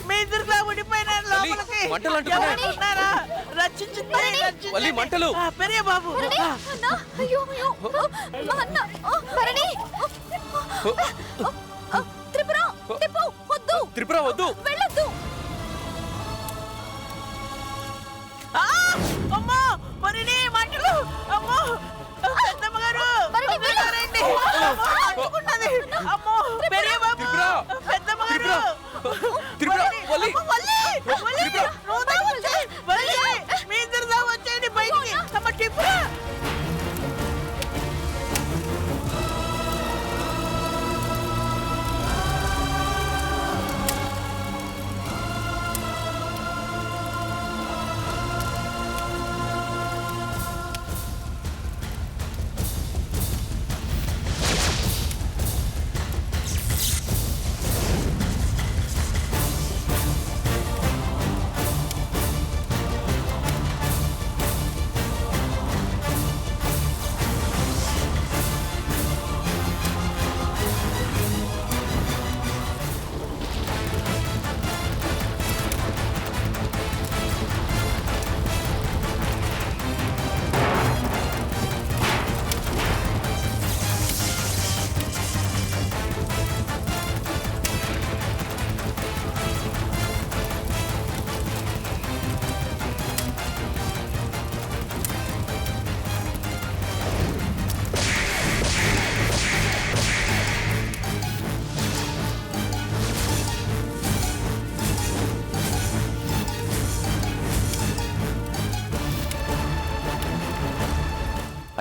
మీ ఇద్దరుగా ఉండిపోయినారు లోపలికి. మంటలు అంటున్నాయి. ఎవరున్నారా? రక్షించండి, రక్షించండి. మంటలు. పెరియ బాబు. అయ్యో అయ్యో మా అన్న భరణి త్రిపుర టిప్పు వద్దు త్రిపుర వద్దు వెళ్ళొద్దు. అమ్మో పరిణి మంటలు. అమ్మో పెద్దమ్మ గారు. రండి. మండుకున్నది. అమ్మో పెరియ బాబు. పెద్దమ్మ గారు. త్రిపుర వల్లి నువ్వు దా వచ్చేయ్. వల్లి మీ ఇద్దరు దా వచ్చేయండి బయటికి. అమ్మ టిప్పు.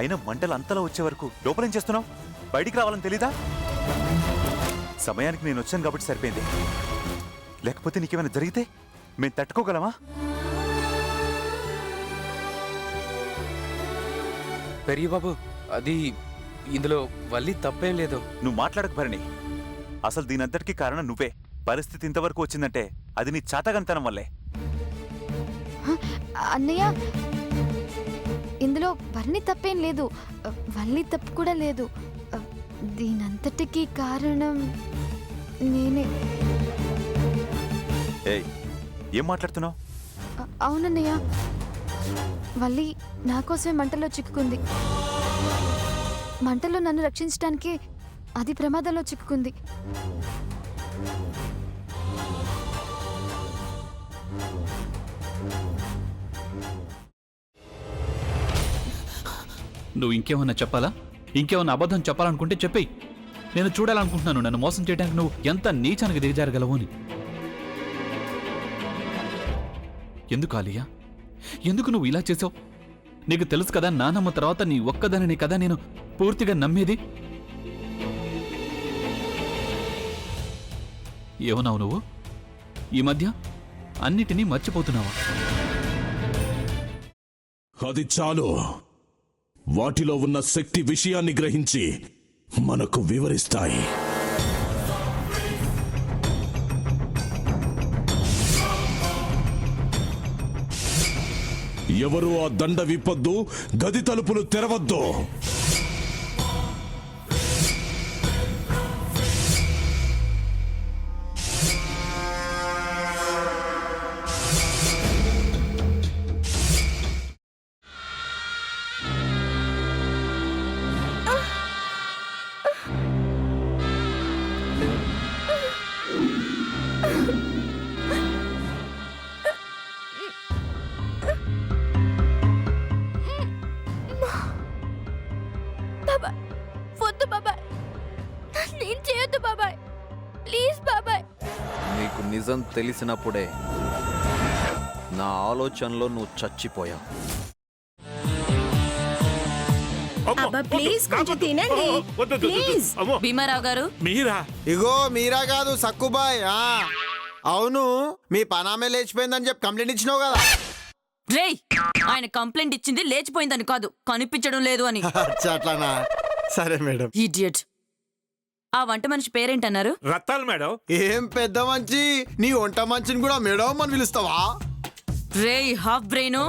అయినా మంటలు అంతలా వచ్చే వరకు లోపలేం చేస్తున్నావు? బయటికి రావాలని తెలీదా? సమయానికి నేను వచ్చాను కాబట్టి సరిపోయింది. లేకపోతే నీకేమైనా జరిగితే మేము తట్టుకోగలమా? పెరియ బాబు అది ఇందులో వల్లి తప్పేం లేదు. నువ్వు మాట్లాడక భరణి. అసలు దీనంతటికీ కారణం నువ్వే. పరిస్థితి ఇంతవరకు వచ్చిందంటే అది నీ చాతగంతనం వల్లే. అన్నయ్య ఇందులో భరణి తప్పేం లేదు, వల్లి తప్పు కూడా లేదు. దీనంతటికీ కారణం నేనే. ఏయ్, ఏం మాట్లాడుతున్నావు? అవునన్నయ్య, వల్లి నా కోసమే మంటల్లో చిక్కుకుంది. మంటల్లో నన్ను రక్షించడానికి అది ప్రమాదంలో చిక్కుకుంది. నువ్వు ఇంకేమన్నా చెప్పాలా? ఇంకేమన్నా అబద్ధం చెప్పాలనుకుంటే చెప్పేయి. నేను చూడాలనుకుంటున్నాను నన్ను మోసం చేయడానికి నువ్వు ఎంత నీచానికి దిగజారగలవు అని. ఎందుకు ఆలియా, ఎందుకు నువ్వు ఇలా చేసావు? నీకు తెలుసు కదా నానమ్మ తర్వాత నీ ఒక్కదానిని కదా నేను పూర్తిగా నమ్మేది. ఏమన్నావు నువ్వు? ఈ మధ్య అన్నిటినీ మర్చిపోతున్నావా? అది చాలు. వాటిలో ఉన్న శక్తి విషయాన్ని గ్రహించి మనకు వివరిస్తాయి. ఎవరు ఆ దండ విప్పొద్దు, గది తలుపులు తెరవద్దు. వద్దు బాబాయ్, నేను చేయొద్దు బాబాయ్, ప్లీజ్ బాబాయ్. నీకు నిజం తెలిసినప్పుడే నా ఆలోచనలో నువ్వు చచ్చిపోయావు. ప్లీజ్ కొంచెం తినండి ప్లీజ్. భీమారావు గారు మీరా? ఇగో మీరా కాదు సక్కుబాయ్. అవును, మీ పనామే లేచిపోయిందని చెప్పి కంప్లైంట్ ఇచ్చినావు కదా. రేయ్, ఆయన కంప్లైంట్ ఇచ్చింది లేచిపోయిందని కాదు, కనిపించడం లేదు అని. అట్లానా? సరే మేడం. ఇడియట్. ఆ వంట మనిషి పేరేంటన్నారు? రత్తాలు మేడం. ఏం పెద్ద మంచి, నీ వంట మంచిని కూడా మేడం అని పిలుస్తావా? రేయ్ హాఫ్ బ్రెయిన్,